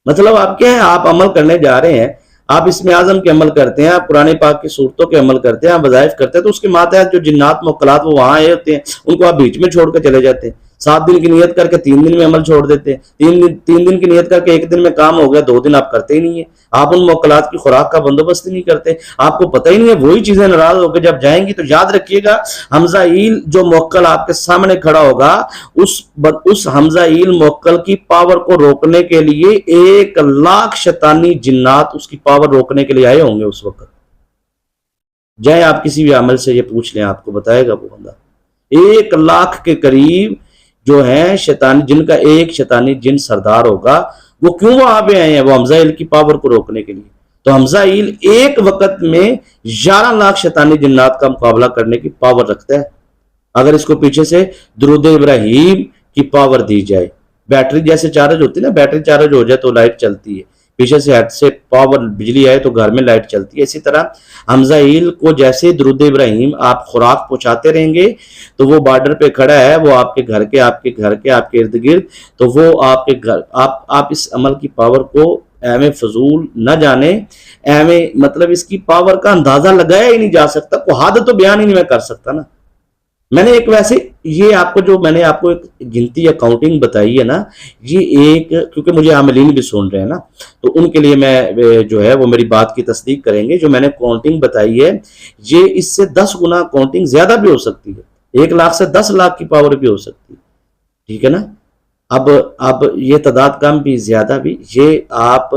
مطلب آپ کیا ہے، آپ عمل کرنے جا رہے ہیں، آپ اسم اعظم کے عمل کرتے ہیں، آپ قرآن پاک کی صورتوں کے عمل کرتے ہیں، آپ وظائف کرتے ہیں، تو اس کے ماتحت جو جنات موکلات وہ وہاں آئے ہوتے ہیں، ان کو آپ بیچ میں چھوڑ کے چلے جاتے ہیں۔ 7 دن کی نیت کر کے 3 دن میں عمل چھوڑ دیتے ہیں، 3 دن کی نیت کر کے 1 دن میں کام ہو گیا، 2 دن آپ کرتے ہی نہیں ہیں، آپ ان موکلات کی خوراک کا بندوبست ہی نہیں کرتے، آپ کو پتہ ہی نہیں ہے، وہی چیزیں ناراض ہو کے جب جائیں گی تو یاد رکھیے گا حمزہ ایل جو موکل آپ کے سامنے کھڑا ہوگا، اس حمزہ ایل موکل کی پاور کو روکنے کے لیے 1 لاکھ شیطانی جنات اس کی پاور روکنے کے لیے آئے ہوں گے اس وقت۔ جائیں آپ کسی بھی عمل سے یہ پوچھ لیں، آپ کو بتائے گا وہ بندہ 1 لاکھ کے قریب جو ہیں شیطانی جن کا ایک شیطانی جن سردار ہوگا، وہ کیوں وہاں پہ آئے ہیں؟ وہ حمزہ ایل کی پاور کو روکنے کے لیے۔ تو حمزہ ایل ایک وقت میں 11 لاکھ شیطانی جنات کا مقابلہ کرنے کی پاور رکھتا ہے، اگر اس کو پیچھے سے درود ابراہیم کی پاور دی جائے، بیٹری جیسے چارج ہوتی ہے نا، بیٹری چارج ہو جائے تو لائٹ چلتی ہے، پیچھے سے ہیڈ سے پاور بجلی آئے تو گھر میں لائٹ چلتی ہے، اسی طرح حمزہ ایل کو جیسے درود ابراہیم آپ خوراک پہنچاتے رہیں گے تو وہ بارڈر پہ کھڑا ہے، وہ آپ کے گھر کے ارد گرد، تو وہ آپ کے گھر آپ اس عمل کی پاور کو ایویں فضول نہ جانے، ایویں مطلب اس کی پاور کا اندازہ لگایا ہی نہیں جا سکتا، کوئی حد تو بیان ہی نہیں میں کر سکتا نا۔ میں نے ایک ویسے یہ آپ کو جو میں نے آپ کو ایک گنتی یا کاؤنٹنگ بتائی ہے نا، یہ ایک کیونکہ مجھے عاملین بھی سن رہے ہیں نا، تو ان کے لیے میں جو ہے وہ میری بات کی تصدیق کریں گے، جو میں نے کاؤنٹنگ بتائی ہے یہ اس سے 10 گنا کاؤنٹنگ زیادہ بھی ہو سکتی ہے، 1 لاکھ سے 10 لاکھ کی پاور بھی ہو سکتی ہے، ٹھیک ہے نا۔ اب یہ تعداد کم بھی زیادہ بھی، یہ آپ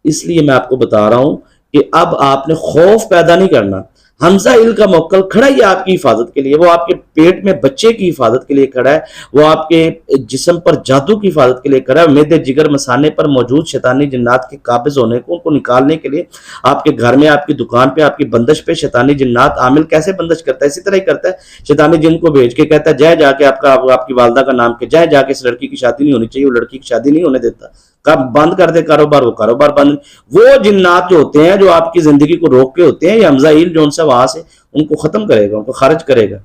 اس لیے میں آپ کو بتا رہا ہوں کہ اب آپ نے خوف پیدا نہیں کرنا۔ حمزہ ایل کا موکل کھڑا ہی آپ کی حفاظت کے لیے، وہ آپ کے پیٹ میں بچے کی حفاظت کے لیے کھڑا ہے، وہ آپ کے جسم پر جادو کی حفاظت کے لیے کھڑا ہے، معدے جگر مثانے پر موجود شیطانی جنات کے قابض ہونے کو، ان کو نکالنے کے لیے آپ کے گھر میں، آپ کی دکان پہ، آپ کی بندش پہ شیطانی جنات عامل کیسے بندش کرتا ہے اسی طرح ہی کرتا ہے، شیطانی جن کو بھیج کے کہتا ہے جائے جا کے آپ کی والدہ کا نام کہ جائے جا کے اس لڑکی کی شادی نہیں ہونی چاہیے، وہ لڑکی کی شادی نہیں ہونے دیتا، کب بند کر دے کاروبار، وہ کاروبار بند۔ وہ جنات جو ہوتے ہیں جو آپ کی زندگی کو روک کے ہوتے ہیں، یہ حمزہ ایل جو ان سے وہاں سے ان کو ختم کرے گا، ان کو خارج کرے گا،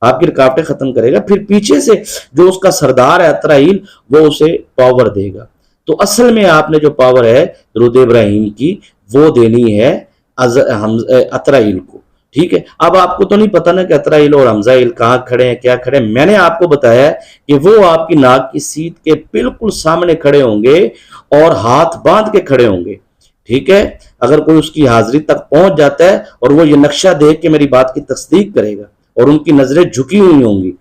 آپ کی رکاوٹیں ختم کرے گا، پھر پیچھے سے جو اس کا سردار ہے عطرائیل، وہ اسے پاور دے گا۔ تو اصل میں آپ نے جو پاور ہے درود ابراہیم کی وہ دینی ہے عطرائیل کو، ٹھیک ہے۔ اب آپ کو تو نہیں پتا نا کہ عطرائیل اور حمزہ ایل کہاں کھڑے ہیں، کیا کھڑے ہیں، میں نے آپ کو بتایا ہے کہ وہ آپ کی ناک کی سیٹ کے بالکل سامنے کھڑے ہوں گے اور ہاتھ باندھ کے کھڑے ہوں گے، ٹھیک ہے۔ اگر کوئی اس کی حاضری تک پہنچ جاتا ہے اور وہ یہ نقشہ دیکھ کے میری بات کی تصدیق کرے گا اور ان کی نظریں جھکی ہوئی ہوں گی،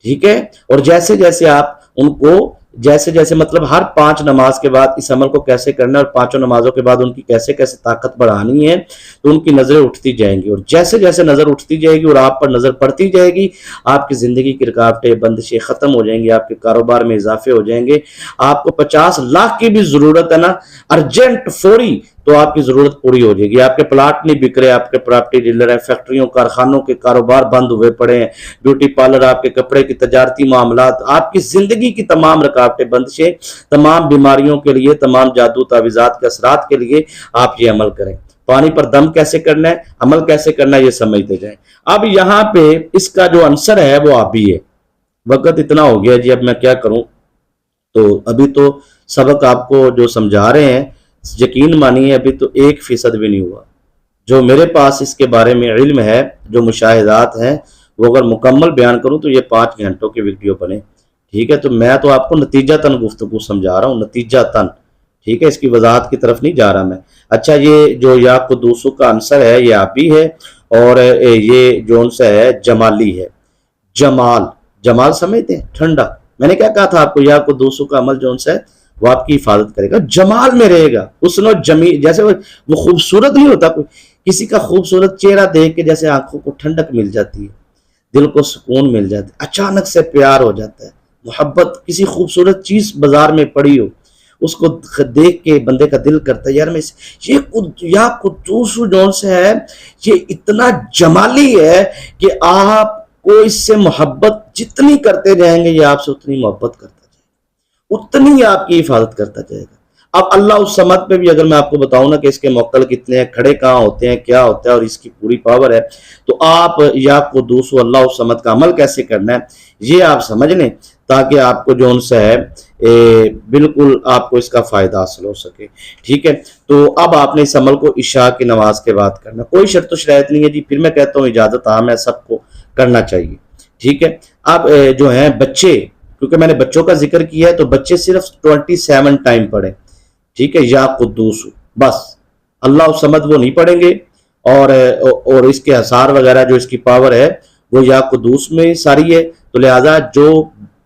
ٹھیک ہے۔ اور جیسے جیسے آپ ان کو جیسے مطلب ہر 5 نماز کے بعد اس عمل کو کیسے کرنا ہے اور 5 نمازوں کے بعد ان کی کیسے طاقت بڑھانی ہے، تو ان کی نظریں اٹھتی جائیں گی، اور جیسے جیسے نظر اٹھتی جائے گی اور آپ پر نظر پڑتی جائے گی، آپ کی زندگی کی رکاوٹیں بندشیں ختم ہو جائیں گی، آپ کے کاروبار میں اضافے ہو جائیں گے۔ آپ کو 50 لاکھ کی بھی ضرورت ہے نا، ارجنٹ فوری، تو آپ کی ضرورت پوری ہو جائے گی۔ آپ کے پلاٹ نہیں بک رہے، آپ کے پراپرٹی ڈیلر ہیں، فیکٹریوں کارخانوں کے کاروبار بند ہوئے پڑے ہیں، بیوٹی پارلر، آپ کے کپڑے کی تجارتی معاملات، آپ کی زندگی کی تمام رکاوٹیں بندشیں، تمام بیماریوں کے لیے، تمام جادو تعویذات کے اثرات کے لیے آپ یہ عمل کریں۔ پانی پر دم کیسے کرنا ہے، عمل کیسے کرنا ہے، یہ سمجھتے جائیں۔ اب یہاں پہ اس کا جو عنصر ہے وہ آبی ہے۔ وقت اتنا ہو گیا جی، اب میں کیا کروں، تو ابھی تو سبق آپ کو جو سمجھا رہے ہیں، یقین مانیے ابھی تو 1% بھی نہیں ہوا۔ جو میرے پاس اس کے بارے میں علم ہے، جو مشاہدات ہیں، وہ اگر مکمل بیان کروں تو یہ 5 گھنٹوں کی ویڈیو بنے، ٹھیک ہے۔ تو میں تو آپ کو نتیجہ تن گفتگو سمجھا رہا ہوں، نتیجہ تن، ٹھیک ہے، اس کی وضاحت کی طرف نہیں جا رہا میں۔ اچھا، یہ جو یا قدوسو کا عنصر ہے یہ آبی ہے، اور یہ جو عنصر ہے جمالی ہے۔ جمال سمجھتے ہیں، ٹھنڈا۔ میں نے کیا کہا تھا آپ کو، یا قدوسو کا عمل جو عنصر ہے وہ آپ کی حفاظت کرے گا، جمال میں رہے گا، حسن و جمیل، جیسے وہ خوبصورت نہیں ہوتا، کوئی کسی کا خوبصورت چہرہ دیکھ کے جیسے آنکھوں کو ٹھنڈک مل جاتی ہے، دل کو سکون مل جاتا ہے، اچانک سے پیار ہو جاتا ہے، محبت، کسی خوبصورت چیز بازار میں پڑی ہو، اس کو دیکھ کے بندے کا دل کرتا ہے یار میں یہ یا قدوس جون سے ہے، یہ اتنا جمالی ہے کہ آپ کو اس سے محبت جتنی کرتے جائیں گے یہ آپ سے اتنی محبت کرتا جائے گا، اتنی آپ کی حفاظت کرتا جائے گا۔ اب اللہ الصمد پہ بھی اگر میں آپ کو بتاؤں نا کہ اس کے موکل کتنے ہیں، کھڑے کہاں ہوتے ہیں، کیا ہوتا ہے، اور اس کی پوری پاور ہے، تو آپ یا قدوس اللہ الصمد کا عمل کیسے کرنا ہے یہ آپ سمجھ لیں، تاکہ آپ کو جو ان سے ہے بالکل آپ کو اس کا فائدہ حاصل ہو سکے، ٹھیک ہے۔ تو اب آپ نے اس عمل کو عشاء کی نماز کے بعد کرنا، کوئی شرط و شرائط نہیں ہے جی، پھر میں کہتا ہوں اجازت عام ہے، سب کو کرنا چاہیے، ٹھیک ہے۔ اب جو ہیں بچے، کیونکہ میں نے بچوں کا ذکر کیا ہے تو بچے صرف 27 ٹائم پڑھیں، ٹھیک ہے، یا قدوس، بس اللہ الصمد وہ نہیں پڑھیں گے، اور اس کے اثار وغیرہ جو اس کی پاور ہے وہ یا قدوس میں ساری ہے، تو لہٰذا جو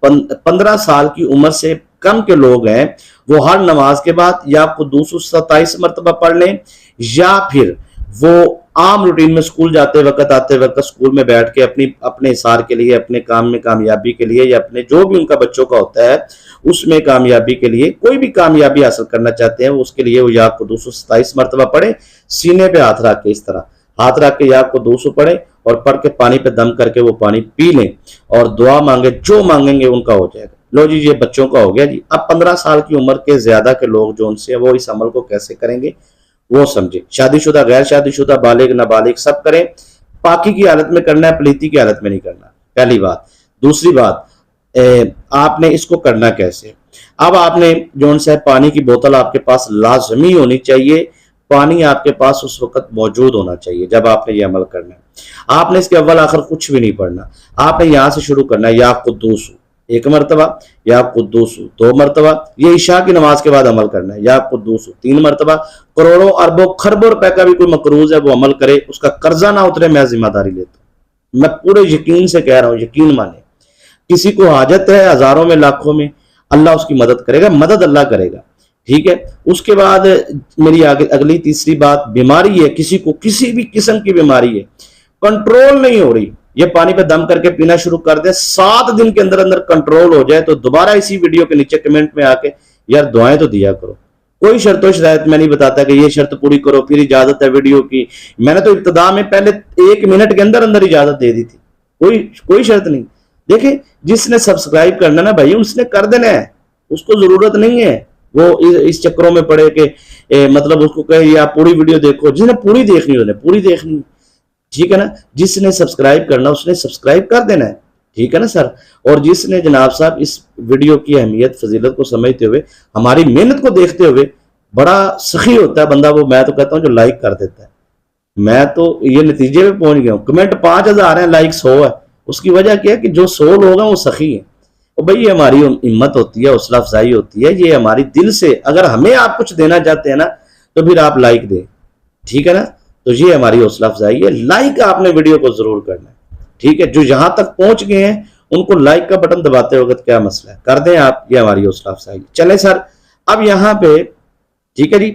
15 سال کی عمر سے کم کے لوگ ہیں وہ ہر نماز کے بعد یا قدوس 27 مرتبہ پڑھ لیں، یا پھر وہ عام روٹین میں سکول جاتے وقت، آتے وقت سکول میں بیٹھ کے اپنے اثار کے لیے، اپنے کام میں کامیابی کے لیے، یا اپنے جو بھی ان کا بچوں کا ہوتا ہے اس میں کامیابی کے لیے، کوئی بھی کامیابی حاصل کرنا چاہتے ہیں اس کے لیے وہ یا قدوس 27 مرتبہ پڑھیں، سینے پہ ہاتھ رکھ کے اس طرح ہاتھ رکھ کے یا قدوس پڑھیں اور پڑھ کے پانی پہ دم کر کے وہ پانی پی لیں اور دعا مانگے، جو مانگیں گے ان کا ہو جائے گا۔ لو جی یہ بچوں کا ہو گیا جی۔ اب 15 سال کی عمر کے زیادہ کے لوگ جو ان سے وہ اس عمل کو کیسے کریں گے وہ سمجھے۔ شادی شدہ، غیر شادی شدہ، بالغ نابالغ سب کریں۔ پاکی کی حالت میں کرنا ہے، پلیتی کی حالت میں نہیں کرنا، پہلی بات۔ دوسری بات، آپ نے اس کو کرنا کیسے؟ اب آپ نے جو ان سے پانی کی بوتل آپ کے پاس لازمی ہونی چاہیے، پانی آپ کے پاس اس وقت موجود ہونا چاہیے جب آپ نے یہ عمل کرنا ہے۔ آپ نے اس کے اول آخر کچھ بھی نہیں پڑھنا، آپ نے یہاں سے شروع کرنا ہے یا قدوس ایک مرتبہ، یا قدوس 2 مرتبہ، یہ عشاء کی نماز کے بعد عمل کرنا ہے، یا قدوس 3 مرتبہ۔ کروڑوں اربوں خربوں روپے کا بھی کوئی مقروض ہے وہ عمل کرے، اس کا قرضہ نہ اترے، میں ذمہ داری لیتا ہوں، میں پورے یقین سے کہہ رہا ہوں، یقین مانے۔ کسی کو حاجت ہے ہزاروں میں لاکھوں میں، اللہ اس کی مدد کرے گا، مدد اللہ کرے گا، ٹھیک ہے۔ اس کے بعد میری اگلی تیسری بات، بیماری ہے کسی کو، کسی بھی قسم کی بیماری ہے، کنٹرول نہیں ہو رہی، یہ پانی پہ دم کر کے پینا شروع کر دیں، 7 دن کے اندر اندر کنٹرول ہو جائے تو دوبارہ اسی ویڈیو کے نیچے کمنٹ میں آ کے یار دعائیں تو دیا کرو۔ کوئی شرط و شرائط میں نہیں بتاتا کہ یہ شرط پوری کرو پھر اجازت ہے ویڈیو کی، میں نے تو ابتدا میں پہلے 1 منٹ کے اندر اندر اجازت دے دی تھی، کوئی شرط نہیں۔ دیکھیں جس نے سبسکرائب کرنا نا بھائی اس نے کر دینا ہے، اس کو ضرورت نہیں ہے وہ اس چکروں میں پڑے کہ مطلب اس کو کہے آپ پوری ویڈیو دیکھو، جس نے پوری دیکھنی ہے پوری دیکھنی، ٹھیک ہے نا۔ جس نے سبسکرائب کرنا اس نے سبسکرائب کر دینا ہے، ٹھیک ہے نا سر۔ اور جس نے جناب صاحب اس ویڈیو کی اہمیت فضیلت کو سمجھتے ہوئے ہماری محنت کو دیکھتے ہوئے، بڑا سخی ہوتا ہے بندہ وہ، میں تو کہتا ہوں جو لائک کر دیتا ہے، میں تو یہ نتیجے پہ پہنچ گیا ہوں۔ کمنٹ 5000 ہیں، لائک 100 ہے، اس کی وجہ کیا ہے کہ جو 100 لوگ ہیں وہ سخی ہیں۔ اور بھائی یہ ہماری ہمت ہوتی ہے، حوصلہ افزائی ہوتی ہے، یہ ہماری دل سے، اگر ہمیں آپ کچھ دینا چاہتے ہیں نا تو پھر آپ لائک دیں، ٹھیک ہے نا۔ تو یہ ہماری حوصلہ افزائی ہے، لائک آپ نے ویڈیو کو ضرور کرنا ہے، ٹھیک ہے۔ جو یہاں تک پہنچ گئے ہیں ان کو لائک کا بٹن دباتے وقت کیا مسئلہ ہے، کر دیں آپ، یہ ہماری حوصلہ افزائی۔ چلیں سر اب یہاں پہ، ٹھیک ہے جی۔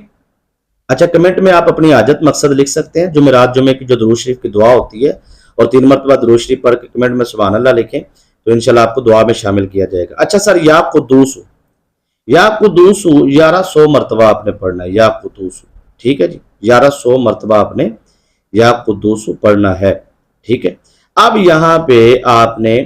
اچھا کمنٹ میں آپ اپنی حاجت مقصد لکھ سکتے ہیں، جمعرات جمعے کی جو درود شریف کی دعا ہوتی ہے، اور 3 مرتبہ درود شریف پڑھ کے کمنٹ میں سبحان اللہ لکھیں تو انشاءاللہ آپ کو دعا میں شامل کیا جائے گا۔ اچھا سر یا قدوس 1100 مرتبہ آپ نے پڑھنا ہے، یا قدوس، ٹھیک ہے جی، 1100 مرتبہ آپ نے یا قدوس پڑھنا ہے، ٹھیک ہے۔ اب یہاں پہ آپ نے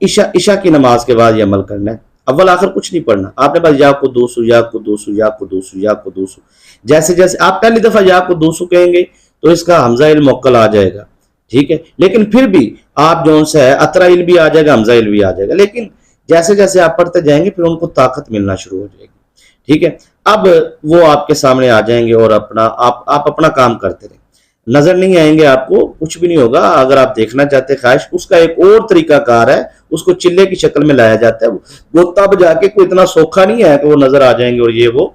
عشاء کی نماز کے بعد یہ عمل کرنا ہے، اول آخر کچھ نہیں پڑھنا، آپ نے بس یا قدوس یا قدوس یا قدوس یا قدوس، جیسے جیسے آپ پہلی دفعہ یا قدوس کہیں گے تو اس کا حمزہ الموکل آ جائے گا، ٹھیک ہے۔ لیکن پھر بھی آپ جو سے ہے اطرائل بھی آ جائے گا، حمزہ بھی آ جائے گا، لیکن جیسے جیسے آپ پڑھتے جائیں گے پھر ان کو طاقت ملنا شروع ہو جائے گی، ٹھیک ہے۔ اب وہ آپ کے سامنے آ جائیں گے اور آپ اپنا کام کرتے رہیں، نظر نہیں آئیں گے، آپ کو کچھ بھی نہیں ہوگا۔ اگر آپ دیکھنا چاہتے خواہش، اس کا ایک اور طریقہ کار ہے، اس کو چلے کی شکل میں لایا جاتا ہے، وہ تب جا کے کوئی اتنا سوکھا نہیں ہے کہ وہ نظر آ جائیں گے، اور یہ وہ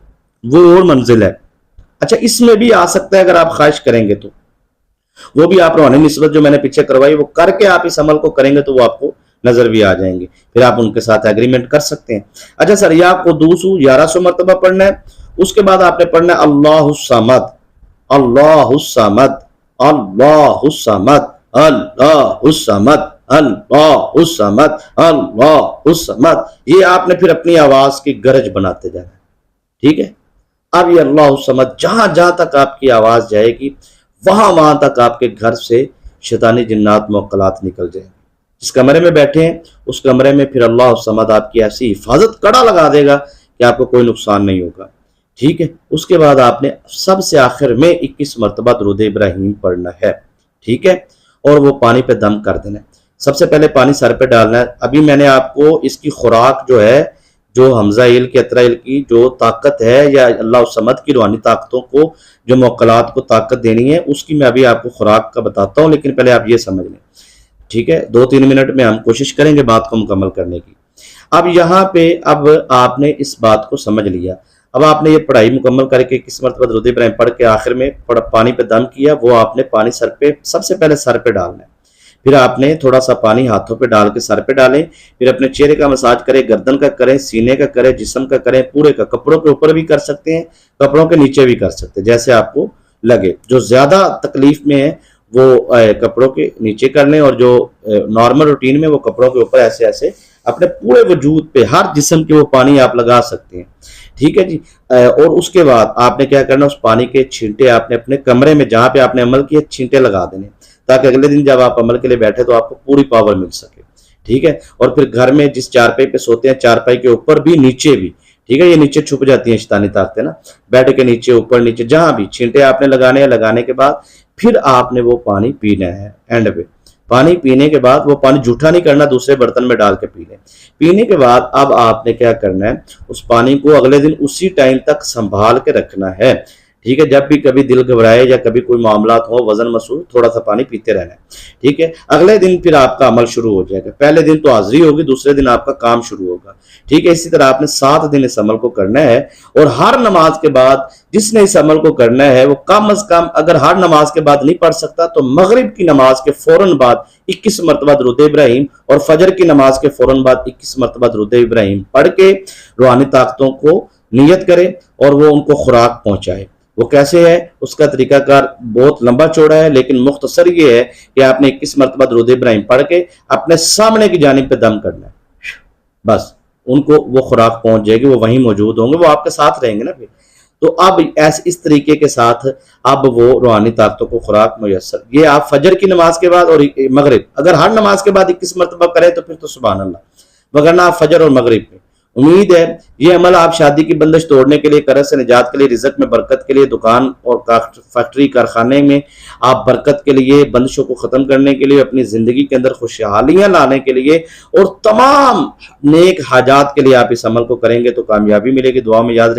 اور منزل ہے۔ اچھا اس میں بھی آ سکتا ہے اگر آپ خواہش کریں گے تو، وہ بھی آپ روحانی نسبت جو میں نے پیچھے کروائی وہ کر کے آپ اس عمل کو کریں گے تو وہ آپ کو نظر بھی آ جائیں گے، پھر آپ ان کے ساتھ ایگریمنٹ کر سکتے ہیں۔ اچھا سر یا قدوس 1100 مرتبہ پڑھنا ہے، اس کے بعد آپ نے پڑھنا ہے اللہ الصمد، اللہ الصمد، اللہ الصمد، اللہ الصمد، اللہ الصمد، اللہ الصمد، یہ آپ نے پھر اپنی آواز کی گرج بناتے جانا ہے، ٹھیک ہے۔ اب یہ اللہ الصمد جہاں جہاں تک آپ کی آواز جائے گی وہاں تک آپ کے گھر سے شیطانی جنات موکلات نکل جائیں گے۔ جس کمرے میں بیٹھے ہیں اس کمرے میں پھر اللہ الصمد آپ کی ایسی حفاظت کڑا لگا دے گا کہ آپ کو کوئی نقصان نہیں ہوگا، ٹھیک ہے۔ اس کے بعد آپ نے سب سے آخر میں 21 مرتبہ درود ابراہیم پڑھنا ہے، ٹھیک ہے، اور وہ پانی پہ دم کر دینا ہے۔ سب سے پہلے پانی سر پہ ڈالنا ہے۔ ابھی میں نے آپ کو اس کی خوراک جو ہے، جو حمزہ عیل کی اطرائل کی جو طاقت ہے، یا اللہ الصمد کی روحانی طاقتوں کو جو موکلات کو طاقت دینی ہے، اس کی میں ابھی آپ کو خوراک کا بتاتا ہوں، لیکن پہلے آپ یہ سمجھ لیں، ٹھیک ہے۔ 2-3 منٹ میں ہم کوشش کریں گے بات کو مکمل کرنے کی۔ اب یہاں پہ اب آپ نے اس بات کو سمجھ لیا، اب آپ نے یہ پڑھائی مکمل کر کے 21 مرتبہ درود ابراہیم پڑھ کے آخر میں پانی پہ دم کیا، وہ آپ نے پانی سر پہ سب سے پہلے سر پہ ڈالنا ہے، پھر آپ نے تھوڑا سا پانی ہاتھوں پہ ڈال کے سر پہ ڈالیں، پھر اپنے چہرے کا مساج کریں، گردن کا کریں، سینے کا کریں، جسم کا کریں، پورے کا، کپڑوں کے اوپر بھی کر سکتے ہیں، کپڑوں کے نیچے بھی کر سکتے ہیں، جیسے آپ کو لگے۔ جو زیادہ تکلیف میں ہے وہ کپڑوں کے نیچے کر لیں، اور جو نارمل روٹین میں وہ کپڑوں کے اوپر ایسے ایسے اپنے پورے وجود پہ ہر جسم کے وہ پانی آپ لگا سکتے ہیں، ٹھیک ہے جی۔ اور اس کے بعد آپ نے کیا کرنا، اس پانی کے چھینٹے آپ نے اپنے کمرے میں جہاں پہ آپ نے عمل کیا چھینٹے لگا دینے، تاکہ اگلے دن جب آپ عمل کے لیے بیٹھے تو آپ کو پوری پاور مل سکے، ٹھیک ہے۔ اور پھر گھر میں جس چارپائی پہ سوتے ہیں، چارپائی کے اوپر بھی نیچے بھی، ٹھیک ہے، یہ نیچے چھپ جاتی ہیں شیطانی طاقتیں نا، بیڈ کے نیچے اوپر نیچے جہاں بھی چھینٹے آپ نے لگانے ہیں، لگانے کے بعد پھر آپ نے وہ پانی پینا ہے اینڈ پہ۔ پانی پینے کے بعد وہ پانی جھوٹا نہیں کرنا، دوسرے برتن میں ڈال کے پی لیں۔ پینے کے بعد اب آپ نے کیا کرنا ہے، اس پانی کو اگلے دن اسی ٹائم تک سنبھال کے رکھنا ہے، ٹھیک ہے۔ جب بھی کبھی دل گھبرائے یا کبھی کوئی معاملات ہو، وزن مسئول، تھوڑا سا پانی پیتے رہنا ہے، ٹھیک ہے۔ اگلے دن پھر آپ کا عمل شروع ہو جائے گا، پہلے دن تو حاضری ہوگی، دوسرے دن آپ کا کام شروع ہوگا، ٹھیک ہے۔ اسی طرح آپ نے 7 دن اس عمل کو کرنا ہے، اور ہر نماز کے بعد جس نے اس عمل کو کرنا ہے وہ کم از کم، اگر ہر نماز کے بعد نہیں پڑھ سکتا تو مغرب کی نماز کے فوراً بعد 21 مرتبہ درود ابراہیم، اور فجر کی نماز کے فوراً بعد 21 مرتبہ درود ابراہیم پڑھ کے روحانی طاقتوں کو نیت کرے اور وہ ان کو خوراک پہنچائے۔ وہ کیسے ہے، اس کا طریقہ کار بہت لمبا چوڑا ہے، لیکن مختصر یہ ہے کہ آپ نے 21 مرتبہ درود ابراہیم پڑھ کے اپنے سامنے کی جانب پہ دم کرنا ہے، بس ان کو وہ خوراک پہنچ جائے گی، وہ وہیں موجود ہوں گے، وہ آپ کے ساتھ رہیں گے نا پھر۔ تو اب اس طریقے کے ساتھ اب وہ روحانی طاقتوں کو خوراک میسر، یہ آپ فجر کی نماز کے بعد اور مغرب، اگر ہر نماز کے بعد 21 مرتبہ کریں تو پھر تو سبحان اللہ، وگرنہ آپ فجر اور مغرب میں۔ امید ہے یہ عمل آپ شادی کی بندش توڑنے کے لیے، قرض سے نجات کے لیے، رزق میں برکت کے لیے، دکان اور فیکٹری کارخانے میں آپ برکت کے لیے، بندشوں کو ختم کرنے کے لیے، اپنی زندگی کے اندر خوشحالیاں لانے کے لیے اور تمام نیک حاجات کے لیے آپ اس عمل کو کریں گے تو کامیابی ملے گی۔ دعا میں یاد رکھیں۔